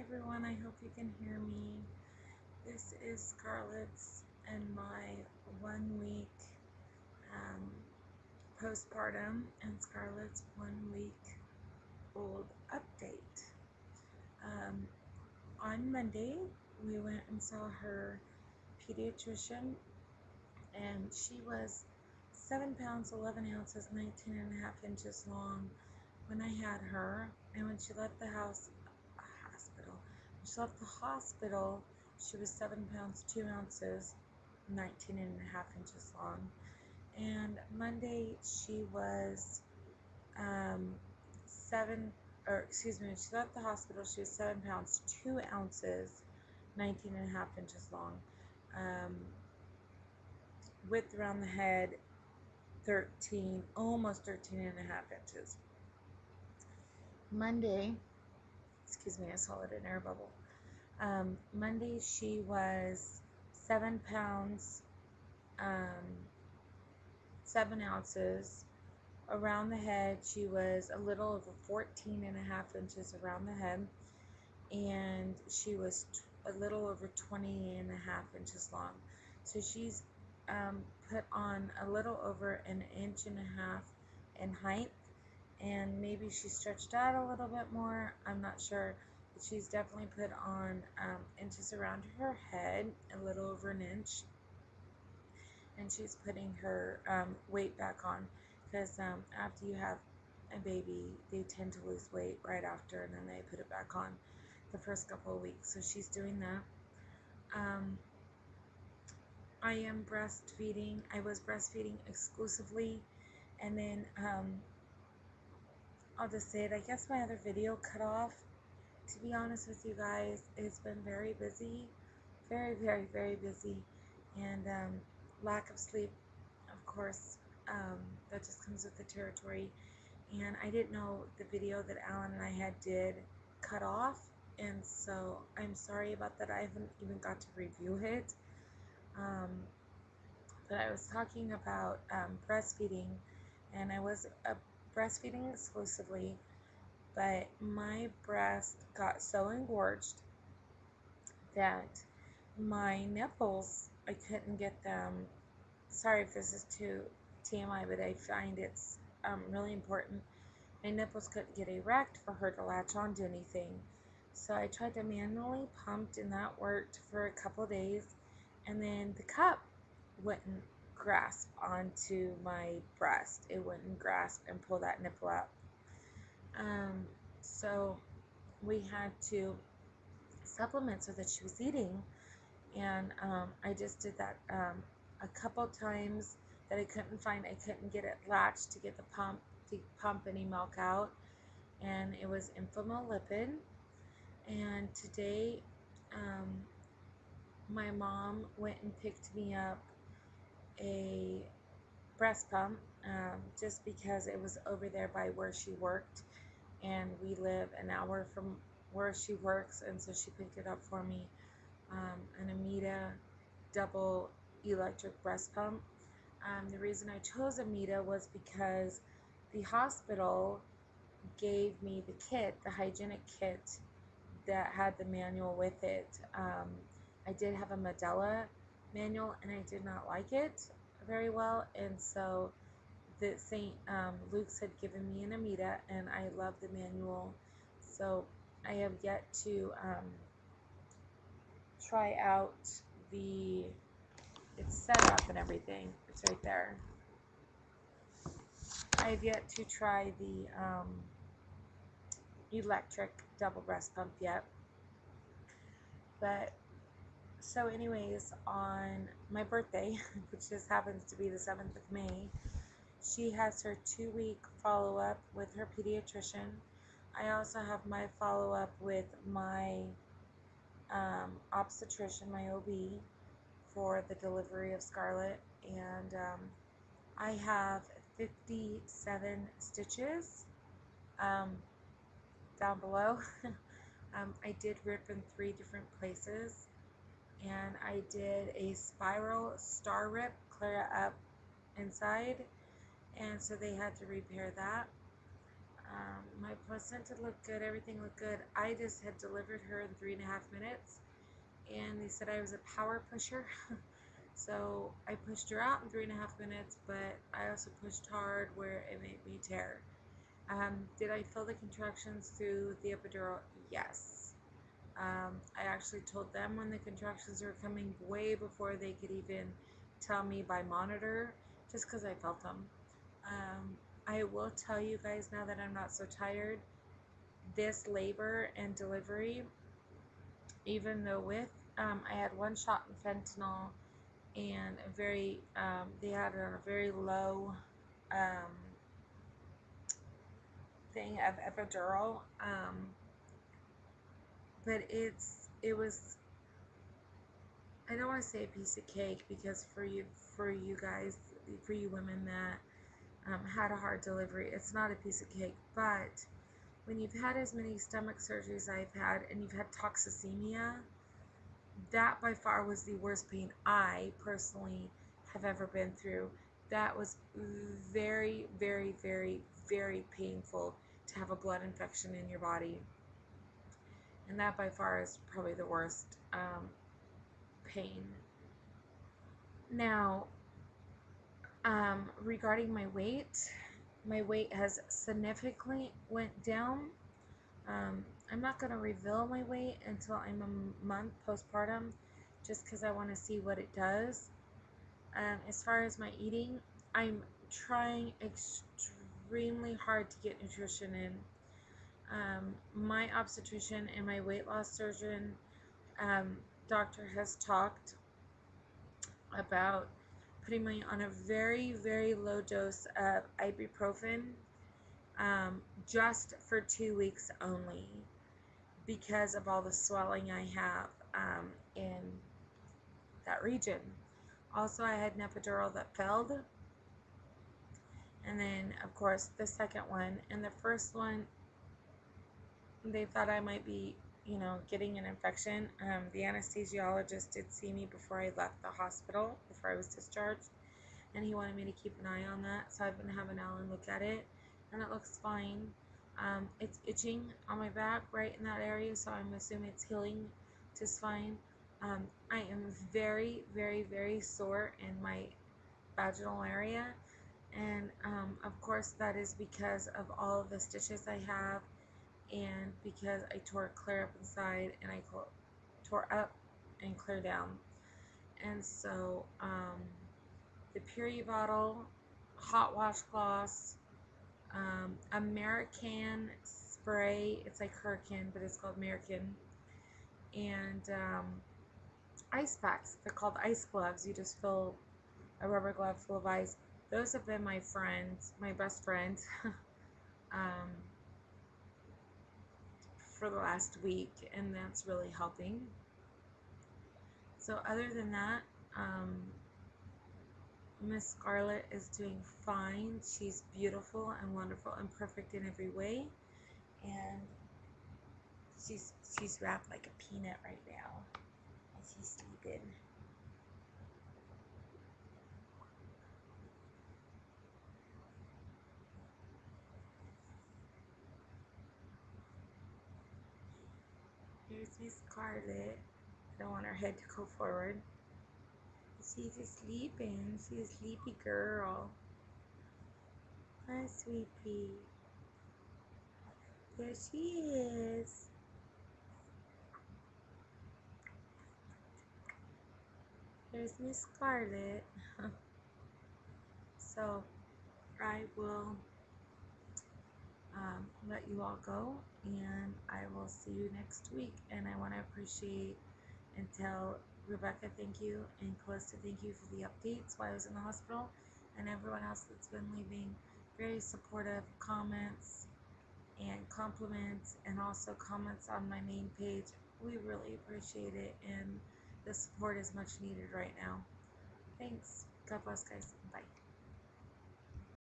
everyone, I hope you can hear me. This is Skarlett's and my 1 week um, postpartum and Skarlett's 1 week old update. Um, on Monday, we went and saw her pediatrician, and she was 7 pounds, 11 ounces, 19 and a half inches long when I had her. And when she left the hospital, she was 7 pounds, 2 ounces, 19 and a half inches long. And Monday she was um, when she left the hospital, she was 7 pounds, 2 ounces, 19 and a half inches long. Width around the head, 13, almost 13 and a half inches. Monday, I swallowed an air bubble. Monday she was 7 pounds, 7 ounces. Around the head she was a little over 14 and a half inches around the head, and she was a little over 20 and a half inches long. So she's put on a little over an inch and a half in height, and maybe she stretched out a little bit more, I'm not sure, but she's definitely put on inches around her head, a little over an inch, and she's putting her weight back on, because after you have a baby, they tend to lose weight right after, and then they put it back on the first couple of weeks. So she's doing that. I am breastfeeding. I was breastfeeding exclusively, and then I'll just say it, I guess my other video cut off. To be honest with you guys, it's been very busy, very, very, very busy, and lack of sleep, of course, that just comes with the territory. And I didn't know the video that Alan and I had did cut off, and so I'm sorry about that. I haven't even got to review it. But I was talking about breastfeeding, and I was breastfeeding exclusively, but my breast got so engorged that my nipples, I couldn't get them. Sorry if this is too TMI, but I find it's really important. My nipples couldn't get erect for her to latch onto anything. So I tried to manually pump, and that worked for a couple days. And then the cup wouldn't grasp onto my breast. It wouldn't grasp and pull that nipple up. So we had to supplement so that she was eating. And I just did that a couple times that I couldn't get it latched to get the pump to pump any milk out, and it was infamolipid. And today my mom went and picked me up a breast pump, just because it was over there by where she worked, and we live an hour from where she works, and so she picked it up for me. An Amita double electric breast pump. The reason I chose Amita was because the hospital gave me the kit, the hygienic kit that had the manual with it. I did have a Medela manual, and I did not like it very well, and so the St. Luke's had given me an Amita, and I love the manual. So I have yet to try out it's set up and everything. It's right there. I have yet to try the electric double breast pump yet. But so anyways, on my birthday, which just happens to be the 7th of May, she has her 2-week follow-up with her pediatrician. I also have my follow-up with my obstetrician, my OB, for the delivery of Skarlett, and I have 57 stitches down below. I did rip in 3 different places, and I did a spiral star rip clear up inside, and so they had to repair that. My placenta looked good, everything looked good. I just had delivered her in 3.5 minutes, and they said I was a power pusher. So I pushed her out in 3.5 minutes, but I also pushed hard where it made me tear. Did I feel the contractions through the epidural? Yes. I actually told them when the contractions were coming way before they could even tell me by monitor, just because I felt them. I will tell you guys now that I'm not so tired, this labor and delivery, even though I had one shot in fentanyl and they had a very low um, thing of epidural, but it was, I don't want to say a piece of cake, because for you guys, for you women that had a hard delivery, it's not a piece of cake. But when you've had as many stomach surgeries I've had, and you've had toxemia, that by far was the worst pain I personally have ever been through. That was very, very, very, very painful to have a blood infection in your body. And that by far is probably the worst pain. Now, regarding my weight has significantly went down. I'm not going to reveal my weight until I'm a month postpartum, just because I want to see what it does. As far as my eating, I'm trying extremely hard to get nutrition in. My obstetrician and my weight loss surgeon doctor has talked about putting me on a very, very low dose of ibuprofen, just for 2 weeks only, because of all the swelling I have in that region. Also, I had an epidural that failed, and then of course the second one. And the first one, they thought I might be, getting an infection. The anesthesiologist did see me before I left the hospital, before I was discharged, and he wanted me to keep an eye on that. So I've been having Alan look at it, and it looks fine. It's itching on my back right in that area, so I'm assuming it's healing just fine. I am very, very, very sore in my vaginal area, and of course that is because of all of the stitches I have, and because I tore it clear up inside, and I tore up and clear down. And so the period bottle, hot washcloths, American spray, it's like Hurricane, but it's called American, and ice packs. They're called ice gloves. You just fill a rubber glove full of ice. Those have been my friends, my best friends, for the last week, and that's really helping. So other than that, Miss Skarlett is doing fine. She's beautiful and wonderful and perfect in every way, and she's wrapped like a peanut right now, and she's sleeping. Here's Miss Skarlett. I don't want her head to go forward. She's sleeping. She's a sleepy girl. Hi, sweetie. There she is. There's Miss Skarlett. So I will let you all go, and I will see you next week. And I want to appreciate and tell Rebecca thank you, and Calista thank you for the updates while I was in the hospital, and everyone else that's been leaving very supportive comments and compliments, and also comments on my main page. We really appreciate it, and the support is much needed right now. Thanks. God bless, guys. Bye.